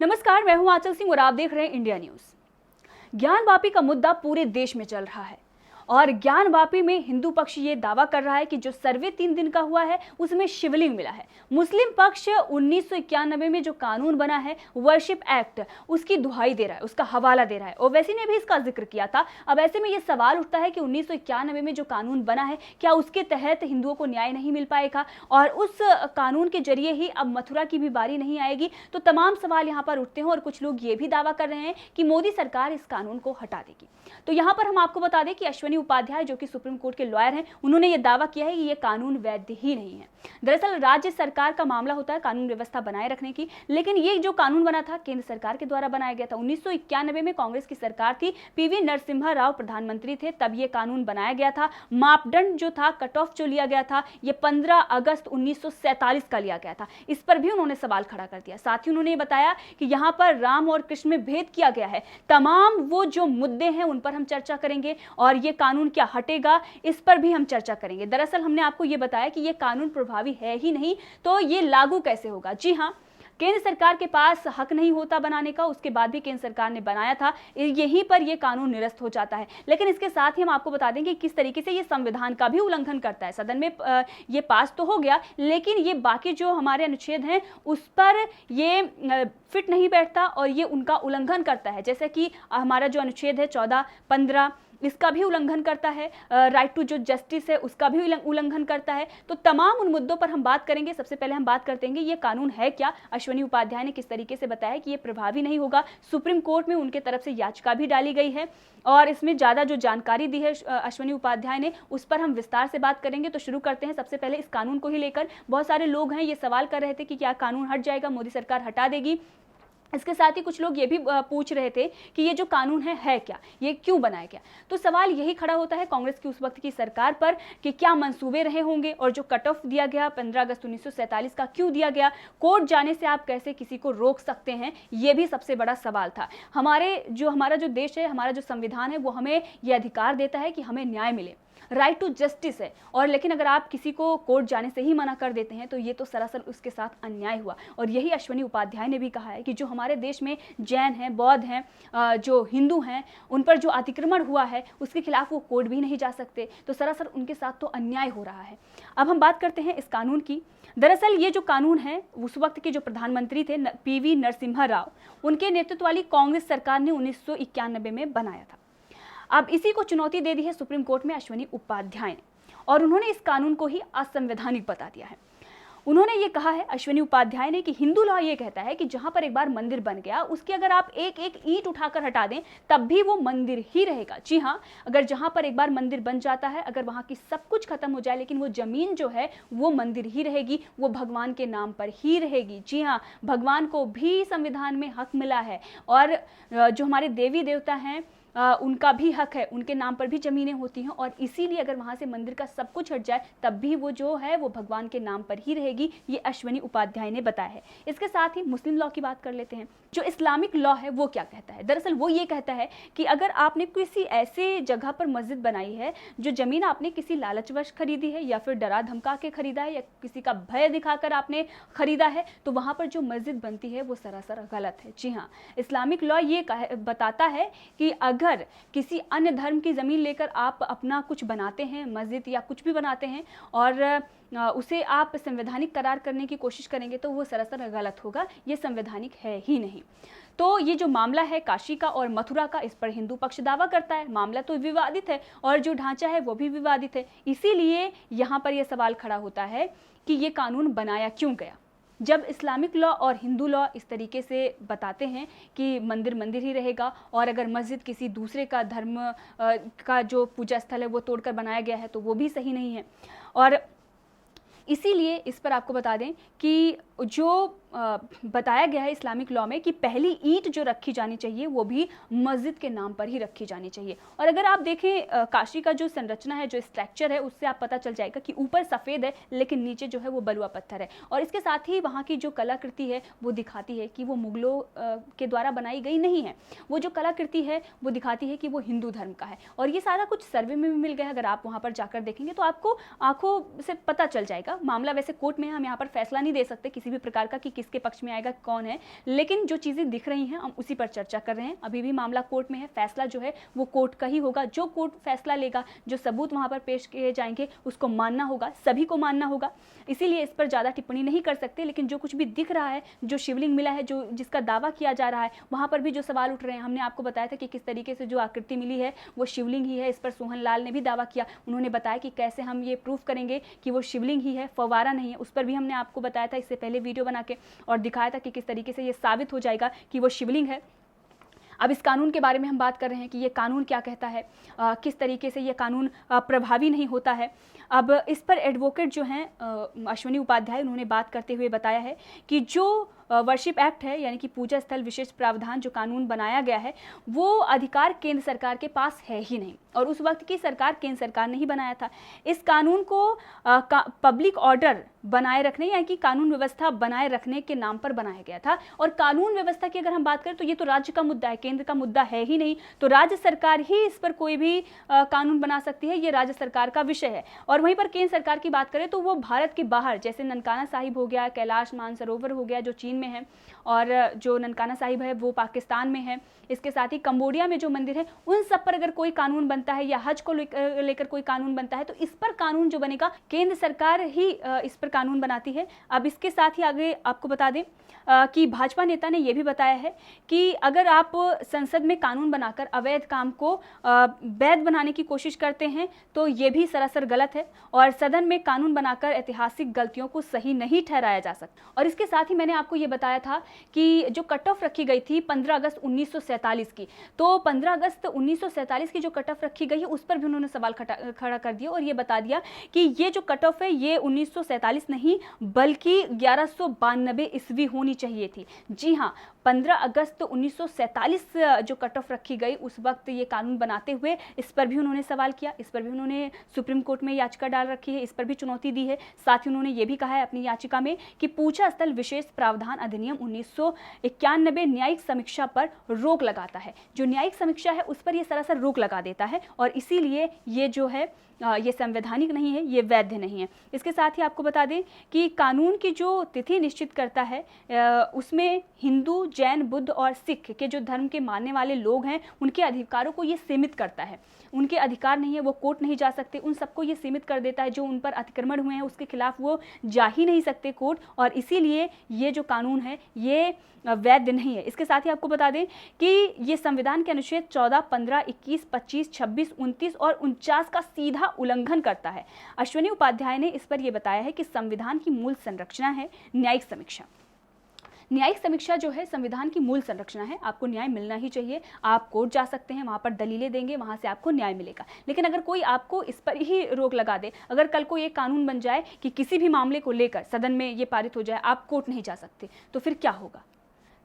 नमस्कार, मैं हूं आंचल सिंह और आप देख रहे हैं इंडिया न्यूज। ज्ञानवापी का मुद्दा पूरे देश में चल रहा है और ज्ञानवापी में हिंदू पक्ष ये दावा कर रहा है कि जो सर्वे 3 दिन का हुआ है उसमें शिवलिंग मिला है। मुस्लिम पक्ष 1991 में जो कानून बना है वर्शिप एक्ट, उसकी दुहाई दे रहा है, उसका हवाला दे रहा है। ओवैसी ने भी इसका जिक्र किया था। अब ऐसे में ये सवाल उठता है कि 1991 में जो कानून बना है क्या उसके तहत हिंदुओं को न्याय नहीं मिल पाएगा और उस कानून के जरिए ही अब मथुरा की भी बारी नहीं आएगी। तो तमाम सवाल यहाँ पर उठते हैं और कुछ लोग ये भी दावा कर रहे हैं कि मोदी सरकार इस कानून को हटा देगी। तो यहाँ पर हम आपको बता दें कि अश्विनी उपाध्याय जो कि सुप्रीम कोर्ट के लॉयर हैं, उन्होंने ये दावा किया है कि ये कानून वैध ही नहीं है। दरअसल राज्य सरकार का मामला होता है कानून व्यवस्था बनाए रखने की, लेकिन ये जो कानून बना था केंद्र सरकार के द्वारा बनाया गया था। 1991 में कांग्रेस की सरकार थी, पीवी नरसिम्हा राव प्रधानमंत्री थे, तब ये कानून बनाया गया था। मापदंड जो था, कट ऑफ जो लिया गया था, ये 15 अगस्त 1947 का लिया गया था। इस पर भी उन्होंने सवाल खड़ा कर दिया। साथ ही उन्होंने बताया कि यहाँ पर राम और कृष्ण में भेद किया गया है। तमाम वो जो मुद्दे हैं उन पर हम चर्चा करेंगे और ये कानून क्या हटेगा इस पर भी हम चर्चा करेंगे। दरअसल हमने आपको ये बताया कि ये कानून प्रभावी है ही नहीं, तो ये लागू कैसे होगा। जी हाँ, केंद्र सरकार के पास हक नहीं होता बनाने का, उसके बाद भी केंद्र सरकार ने बनाया था, यहीं पर यह कानून निरस्त हो जाता है। लेकिन इसके साथ ही हम आपको बता दें कि किस तरीके से ये संविधान का भी उल्लंघन करता है। सदन में ये पास तो हो गया, लेकिन ये बाकी जो हमारे अनुच्छेद हैं उस पर ये फिट नहीं बैठता और ये उनका उल्लंघन करता है। जैसे कि हमारा जो अनुच्छेद है 14, 15, इसका भी उल्लंघन करता है। राइट टू जो जस्टिस है उसका भी उल्लंघन करता है। तो तमाम उन मुद्दों पर हम बात करेंगे। सबसे पहले हम बात करते हैं ये कानून है क्या। अश्विनी उपाध्याय ने किस तरीके से बताया कि ये प्रभावी नहीं होगा। सुप्रीम कोर्ट में उनके तरफ से याचिका भी डाली गई है और इसमें ज़्यादा जो जानकारी दी है अश्विनी उपाध्याय ने, उस पर हम विस्तार से बात करेंगे। तो शुरू करते हैं सबसे पहले इस कानून को ही लेकर। बहुत सारे लोग हैं ये सवाल कर रहे थे कि क्या कानून हट जाएगा, मोदी सरकार हटा देगी। इसके साथ ही कुछ लोग ये भी पूछ रहे थे कि ये जो कानून है क्या, ये क्यों बनाया गया। तो सवाल यही खड़ा होता है कांग्रेस की उस वक्त की सरकार पर कि क्या मंसूबे रहे होंगे और जो कट ऑफ दिया गया 15 अगस्त 1947 का क्यों दिया गया। कोर्ट जाने से आप कैसे किसी को रोक सकते हैं, ये भी सबसे बड़ा सवाल था। हमारा जो देश है, हमारा जो संविधान है, वो हमें ये अधिकार देता है कि हमें न्याय मिले, राइट टू जस्टिस है। और लेकिन अगर आप किसी को कोर्ट जाने से ही मना कर देते हैं तो ये तो सरासर उसके साथ अन्याय हुआ। और यही अश्विनी उपाध्याय ने भी कहा है कि जो हमारे देश में जैन हैं, बौद्ध हैं, जो हिंदू हैं, उन पर जो अतिक्रमण हुआ है उसके खिलाफ वो कोर्ट भी नहीं जा सकते। तो सरासर उनके साथ तो अन्याय हो रहा है। अब हम बात करते हैं इस कानून की। दरअसल ये जो कानून है उस वक्त के जो प्रधानमंत्री थे पीवी नरसिम्हा राव, उनके नेतृत्व वाली कांग्रेस सरकार ने 1991 में बनाया था। अब इसी को चुनौती दे दी है सुप्रीम कोर्ट में अश्विनी उपाध्याय ने और उन्होंने इस कानून को ही असंवैधानिक बता दिया है। उन्होंने ये कहा है अश्विनी उपाध्याय ने कि हिंदू लॉ ये कहता है कि जहां पर एक बार मंदिर बन गया उसकी अगर आप एक एक ईंट उठाकर हटा दें तब भी वो मंदिर ही रहेगा। जी हाँ, अगर जहां पर एक बार मंदिर बन जाता है, अगर वहां की सब कुछ खत्म हो जाए लेकिन वो जमीन जो है वो मंदिर ही रहेगी, वो भगवान के नाम पर ही रहेगी। जी हाँ, भगवान को भी संविधान में हक मिला है और जो हमारे देवी देवता हैं उनका भी हक है, उनके नाम पर भी जमीनें होती हैं और इसीलिए अगर वहां से मंदिर का सब कुछ हट जाए तब भी वो जो है वो भगवान के नाम पर ही रहेगी। ये अश्विनी उपाध्याय ने बताया है। इसके साथ ही मुस्लिम लॉ की बात कर लेते हैं। जो इस्लामिक लॉ है वो क्या कहता है। दरअसल वो ये कहता है कि अगर आपने किसी ऐसे जगह पर मस्जिद बनाई है जो जमीन आपने किसी लालचवश खरीदी है या फिर डरा धमका के खरीदा है या किसी का भय दिखाकर आपने खरीदा है, तो वहां पर जो मस्जिद बनती है वो सरासर गलत है। जी हाँ, इस्लामिक लॉ ये बताता है कि अगर किसी अन्य धर्म की जमीन लेकर आप अपना कुछ बनाते हैं, मस्जिद या कुछ भी बनाते हैं और उसे आप संवैधानिक करार करने की कोशिश करेंगे तो वो सरासर गलत होगा, ये संवैधानिक है ही नहीं। तो ये जो मामला है काशी का और मथुरा का, इस पर हिंदू पक्ष दावा करता है। मामला तो विवादित है और जो ढांचा है वो भी विवादित है। इसीलिए यहाँ पर यह सवाल खड़ा होता है कि ये कानून बनाया क्यों गया। जब इस्लामिक लॉ और हिंदू लॉ इस तरीके से बताते हैं कि मंदिर मंदिर ही रहेगा और अगर मस्जिद किसी दूसरे का धर्म का जो पूजा स्थल है वो तोड़कर बनाया गया है तो वो भी सही नहीं है। और इसीलिए इस पर आपको बता दें कि जो बताया गया है इस्लामिक लॉ में कि पहली ईंट जो रखी जानी चाहिए वो भी मस्जिद के नाम पर ही रखी जानी चाहिए। और अगर आप देखें काशी का जो संरचना है, जो स्ट्रक्चर है, उससे आप पता चल जाएगा कि ऊपर सफ़ेद है लेकिन नीचे जो है वो बलुआ पत्थर है। और इसके साथ ही वहाँ की जो कलाकृति है वो दिखाती है कि वो मुगलों के द्वारा बनाई गई नहीं है। वो जो कलाकृति है वो दिखाती है कि वो हिंदू धर्म का है। और ये सारा कुछ सर्वे में भी मिल गया है, अगर आप वहाँ पर जाकर देखेंगे तो आपको आंखों से पता चल जाएगा। मामला वैसे कोर्ट में है, हम यहाँ पर फैसला नहीं दे सकते किसी भी प्रकार का कि किसके पक्ष में आएगा, कौन है, लेकिन जो चीज़ें दिख रही हैं हम उसी पर चर्चा कर रहे हैं। अभी भी मामला कोर्ट में है, फैसला जो है वो कोर्ट का ही होगा। जो कोर्ट फैसला लेगा, जो सबूत वहाँ पर पेश किए जाएंगे उसको मानना होगा, सभी को मानना होगा। इसीलिए इस पर ज़्यादा टिप्पणी नहीं कर सकते। लेकिन जो कुछ भी दिख रहा है, जो शिवलिंग मिला है, जो जिसका दावा किया जा रहा है, वहाँ पर भी जो सवाल उठ रहे हैं, हमने आपको बताया था कि किस तरीके से जो आकृति मिली है वो शिवलिंग ही है। इस पर सोहन लाल ने भी दावा किया। उन्होंने बताया कि कैसे हम ये प्रूफ करेंगे कि वो शिवलिंग ही है, फव्वारा नहीं है। उस पर भी हमने आपको बताया था इससे पहले वीडियो बना के, और दिखाया था कि किस तरीके से ये साबित हो जाएगा कि वो शिवलिंग है। अब इस कानून के बारे में हम बात कर रहे हैं कि ये कानून क्या कहता है, किस तरीके से ये कानून प्रभावी नहीं होता है। अब इस पर एडवोकेट जो हैं अश्वनी उपाध्याय, उन्होंने बात करते हुए बताया है कि जो वर्शिप एक्ट है, यानी कि पूजा स्थल विशेष प्रावधान जो कानून बनाया गया है, वो अधिकार केंद्र सरकार के पास है ही नहीं, और उस वक्त की सरकार केंद्र सरकार ने ही बनाया था। इस कानून को पब्लिक ऑर्डर बनाए रखने, यानी कि कानून व्यवस्था बनाए रखने के नाम पर बनाया गया था। और कानून व्यवस्था की अगर हम बात करें तो ये तो राज्य का मुद्दा है, केंद्र का मुद्दा है ही नहीं। तो राज्य सरकार ही इस पर कोई भी कानून बना सकती है, ये राज्य सरकार का विषय है। और वहीं पर केंद्र सरकार की बात करें तो वो भारत के बाहर, जैसे ननकाना साहिब हो गया, कैलाश मानसरोवर हो गया जो चीन में है, और जो ननकाना साहिब है वो पाकिस्तान में है। इसके साथ ही कंबोडिया में जो मंदिर है, उन सब पर अगर कोई कानून बनता है या हज को लेकर कोई कानून बनता है तो इस पर कानून जो बनेगा, केंद्र सरकार ही इस पर कानून बनाती है। अब इसके साथ ही आगे आपको बता दें कि भाजपा नेता ने यह भी बताया है कि अगर आप संसद में कानून बनाकर अवैध काम को वैध बनाने की कोशिश करते हैं तो ये भी सरासर गलत है, और सदन में कानून बनाकर ऐतिहासिक गलतियों को सही नहीं ठहराया जा सकता। और इसके साथ ही मैंने आपको ये बताया था कि जो कट ऑफ रखी गई थी 15 अगस्त 1947 की, तो 15 अगस्त 1947 की जो कट ऑफ रखी गई है उस पर भी उन्होंने सवाल खड़ा कर दिया, और ये बता दिया कि ये जो कट ऑफ है ये 1947 नहीं बल्कि 1192 ईस्वी होनी चाहिए थी। जी हाँ, 15 अगस्त 1947 जो कट ऑफ रखी गई उस वक्त ये कानून बनाते हुए इस पर भी उन्होंने सवाल किया, इस पर भी उन्होंने सुप्रीम कोर्ट में याचिका डाल रखी है, इस पर भी चुनौती दी है। साथ ही उन्होंने ये भी कहा है अपनी याचिका में कि पूजा स्थल विशेष प्रावधान अधिनियम 1991 न्यायिक समीक्षा पर रोक लगाता है। जो न्यायिक समीक्षा है उस पर यह सरासर रोक लगा देता है, और इसीलिए ये जो है ये संवैधानिक नहीं है, ये वैध नहीं है। इसके साथ ही आपको बता दें कि कानून की जो तिथि निश्चित करता है उसमें हिंदू, जैन, बुद्ध और सिख के जो धर्म के मानने वाले लोग हैं उनके अधिकारों को ये सीमित करता है। उनके अधिकार नहीं है, वो कोर्ट नहीं जा सकते, उन सबको ये सीमित कर देता है। जो उन पर अतिक्रमण हुए हैं उसके खिलाफ वो जा ही नहीं सकते कोर्ट, और इसीलिए ये जो कानून है ये वैध नहीं है। इसके साथ ही आपको बता दें कि ये संविधान के अनुच्छेद 14, 15, 21, 25, 26, 29 और 49 का सीधा उल्लंघन करता है। अश्वनी उपाध्याय ने इस पर यह बताया है कि संविधान की मूल संरचना है न्यायिक समीक्षा। न्यायिक समीक्षा जो है संविधान की मूल संरचना है, आपको न्याय मिलना ही चाहिए। आप कोर्ट जा सकते हैं, वहाँ पर दलीलें देंगे, वहाँ से आपको न्याय मिलेगा। लेकिन अगर कोई आपको इस पर ही रोक लगा दे, अगर कल को ये कानून बन जाए कि किसी भी मामले को लेकर सदन में ये पारित हो जाए, आप कोर्ट नहीं जा सकते, तो फिर क्या होगा?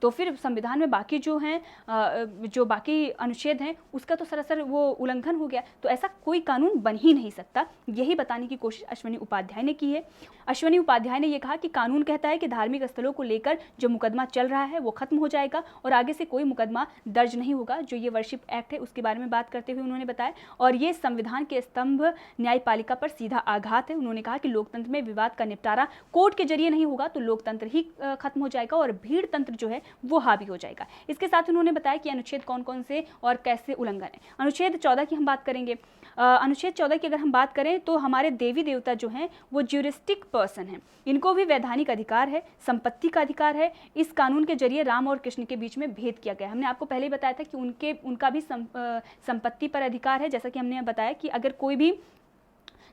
तो फिर संविधान में बाकी जो हैं जो बाकी अनुच्छेद हैं उसका तो सरासर वो उल्लंघन हो गया। तो ऐसा कोई कानून बन ही नहीं सकता, यही बताने की कोशिश अश्वनी उपाध्याय ने की है। अश्वनी उपाध्याय ने यह कहा कि कानून कहता है कि धार्मिक स्थलों को लेकर जो मुकदमा चल रहा है वो खत्म हो जाएगा और आगे से कोई मुकदमा दर्ज नहीं होगा। जो ये वर्शिप एक्ट है उसके बारे में बात करते हुए उन्होंने बताया, और ये संविधान के स्तंभ न्यायपालिका पर सीधा आघात है। उन्होंने कहा कि लोकतंत्र में विवाद का निपटारा कोर्ट के जरिए नहीं होगा तो लोकतंत्र ही खत्म हो जाएगा और भीड़ तंत्र जो है वो हावी हो जाएगा। इसके साथ उन्होंने बताया कि अनुच्छेद कौन कौन से और कैसे उल्लंघन है। अनुच्छेद 14 की हम बात करेंगे। अनुच्छेद 14 की अगर हम बात करें तो हमारे देवी देवता जो हैं वो ज्यूरिस्टिक पर्सन हैं, इनको भी वैधानिक अधिकार है, संपत्ति का अधिकार है। इस कानून के जरिए राम और कृष्ण के बीच में भेद किया गया। हमने आपको पहले ही बताया था कि उनका भी संपत्ति पर अधिकार है। जैसा कि हमने बताया कि अगर कोई भी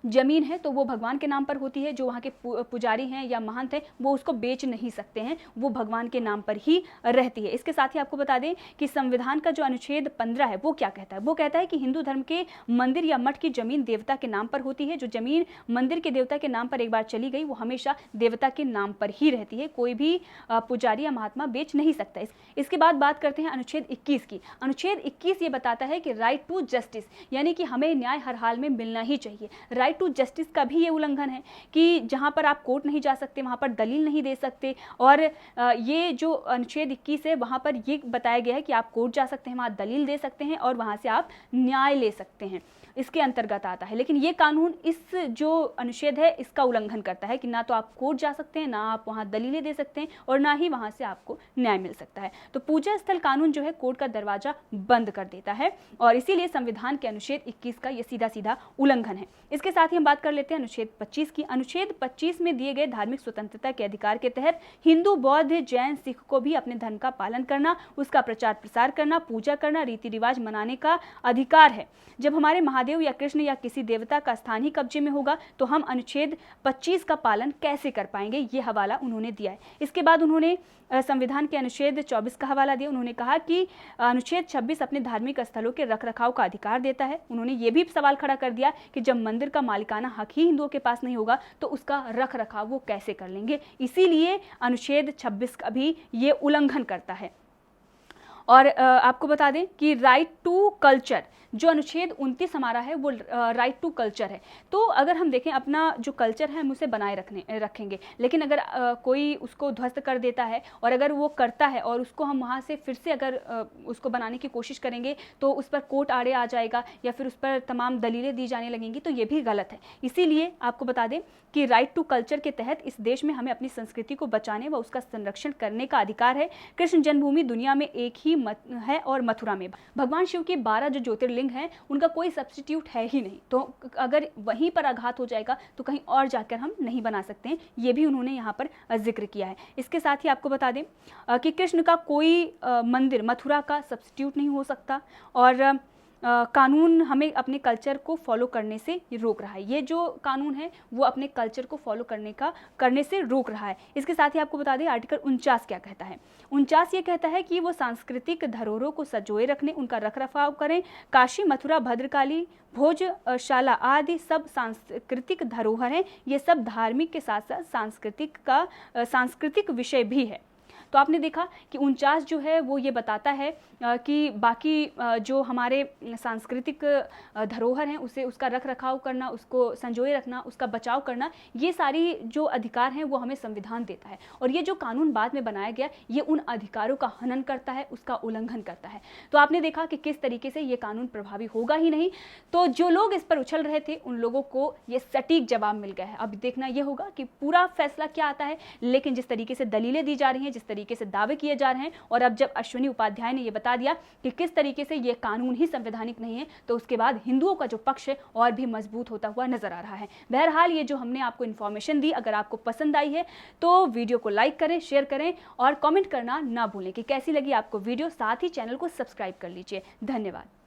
जमीन है तो वो भगवान के नाम पर होती है, जो वहाँ के पुजारी हैं या महंत हैं वो उसको बेच नहीं सकते हैं, वो भगवान के नाम पर ही रहती है। इसके साथ ही आपको बता दें कि संविधान का जो अनुच्छेद 15 है वो क्या कहता है। वो कहता है कि हिंदू धर्म के मंदिर या मठ की जमीन देवता के नाम पर होती है। जो जमीन मंदिर के देवता के नाम पर एक बार चली गई वो हमेशा देवता के नाम पर ही रहती है, कोई भी पुजारी या महात्मा बेच नहीं सकता। इसके बाद बात करते हैं अनुच्छेद 21 की। अनुच्छेद 21 ये बताता है कि राइट टू जस्टिस, यानी कि हमें न्याय हर हाल में मिलना ही चाहिए। राइट टू जस्टिस का भी ये उल्लंघन है कि जहाँ पर आप कोर्ट नहीं जा सकते, वहाँ पर दलील नहीं दे सकते। और ये जो अनुच्छेद 21 है वहाँ पर ये बताया गया है कि आप कोर्ट जा सकते हैं, वहाँ दलील दे सकते हैं और वहाँ से आप न्याय ले सकते हैं, इसके अंतर्गत आता है। लेकिन ये कानून इस जो अनुच्छेद है इसका उल्लंघन करता है कि ना तो आप कोर्ट जा सकते हैं, ना आप वहाँ दलीलें दे सकते हैं और ना ही वहाँ से आपको न्याय मिल सकता है। तो पूजा स्थल कानून जो है कोर्ट का दरवाजा बंद कर देता है और इसीलिए संविधान के अनुच्छेद 21 का ये सीधा सीधा उल्लंघन है। इसके साथ ही हम बात कर लेते हैं अनुच्छेद 25 की। अनुच्छेद 25 में दिए गए धार्मिक स्वतंत्रता के अधिकार के तहत हिंदू, बौद्ध, जैन, सिख को भी अपने धर्म का पालन करना, उसका प्रचार प्रसार करना, पूजा करना, रीति रिवाज मनाने का अधिकार है। जब हमारे महादेव या कृष्ण या किसी देवता का स्थान ही कब्जे में होगा तो हम अनुच्छेद 25 का पालन कैसे कर पाएंगे, ये हवाला उन्होंने दिया है। इसके बाद उन्होंने संविधान के अनुच्छेद 24 का हवाला दिया। उन्होंने कहा कि अनुच्छेद 26 अपने धार्मिक स्थलों के रखरखाव का अधिकार देता है। उन्होंने ये भी सवाल खड़ा कर दिया कि जब मंदिर का मालिकाना हक ही हिंदुओं के पास नहीं होगा तो उसका रखरखाव वो कैसे कर लेंगे। इसीलिए अनुच्छेद 26 का भी ये उल्लंघन करता है। और आपको बता दें कि राइट टू कल्चर जो अनुच्छेद 29 हमारा है वो राइट टू कल्चर है। तो अगर हम देखें अपना जो कल्चर है हम उसे बनाए रखेंगे, लेकिन अगर कोई उसको ध्वस्त कर देता है और अगर वो करता है और उसको हम वहाँ से फिर से अगर उसको बनाने की कोशिश करेंगे तो उस पर कोर्ट आड़े आ जाएगा या फिर उस पर तमाम दलीलें दी जाने लगेंगी, तो ये भी गलत है। इसीलिए आपको बता दें कि राइट टू कल्चर के तहत इस देश में हमें अपनी संस्कृति को बचाने व उसका संरक्षण करने का अधिकार है। कृष्ण जन्मभूमि दुनिया में एक ही है और मथुरा में भगवान शिव के 12 जो ज्योतिर्लिंग हैं उनका कोई सब्स्टिट्यूट है ही नहीं। तो अगर वहीं पर आघात हो जाएगा तो कहीं और जाकर हम नहीं बना सकते हैं, ये भी उन्होंने यहाँ पर जिक्र किया है। इसके साथ ही आपको बता दें कि कृष्ण का कोई मंदिर मथुरा का सब्स्टिट्यूट नहीं हो सकता और कानून हमें अपने कल्चर को फॉलो करने से रोक रहा है। ये जो कानून है वो अपने कल्चर को फॉलो करने से रोक रहा है। इसके साथ ही आपको बता दें आर्टिकल 49 क्या कहता है। 49 ये कहता है कि वो सांस्कृतिक धरोहरों को संजोए रखने, उनका रखरखाव करें। काशी, मथुरा, भद्रकाली, भोजशाला आदि सब सांस्कृतिक धरोहर हैं। ये सब धार्मिक के साथ साथ सांस्कृतिक विषय भी है। तो आपने देखा कि 49 जो है वो ये बताता है कि बाकी जो हमारे सांस्कृतिक धरोहर हैं उसे उसका रख रखाव करना, उसको संजोए रखना, उसका बचाव करना, ये सारी जो अधिकार हैं वो हमें संविधान देता है। और ये जो कानून बाद में बनाया गया ये उन अधिकारों का हनन करता है, उसका उल्लंघन करता है। तो आपने देखा कि किस तरीके से ये कानून प्रभावी होगा ही नहीं। तो जो लोग इस पर उछल रहे थे उन लोगों को ये सटीक जवाब मिल गया है। अब देखना ये होगा कि पूरा फैसला क्या आता है, लेकिन जिस तरीके से दलीलें दी जा रही हैं, जिस तरीके से दावे किए जा रहे हैं और अब जब अश्विनी उपाध्याय ने यह बता दिया कि किस तरीके से यह कानून ही संवैधानिक नहीं है, तो उसके बाद हिंदुओं का जो पक्ष है और भी मजबूत होता हुआ नजर आ रहा है। बहरहाल ये जो हमने आपको इन्फॉर्मेशन दी, अगर आपको पसंद आई है तो वीडियो को लाइक करें, शेयर करें और कमेंट करना ना भूलें कि कैसी लगी आपको वीडियो। साथ ही चैनल को सब्सक्राइब कर लीजिए। धन्यवाद।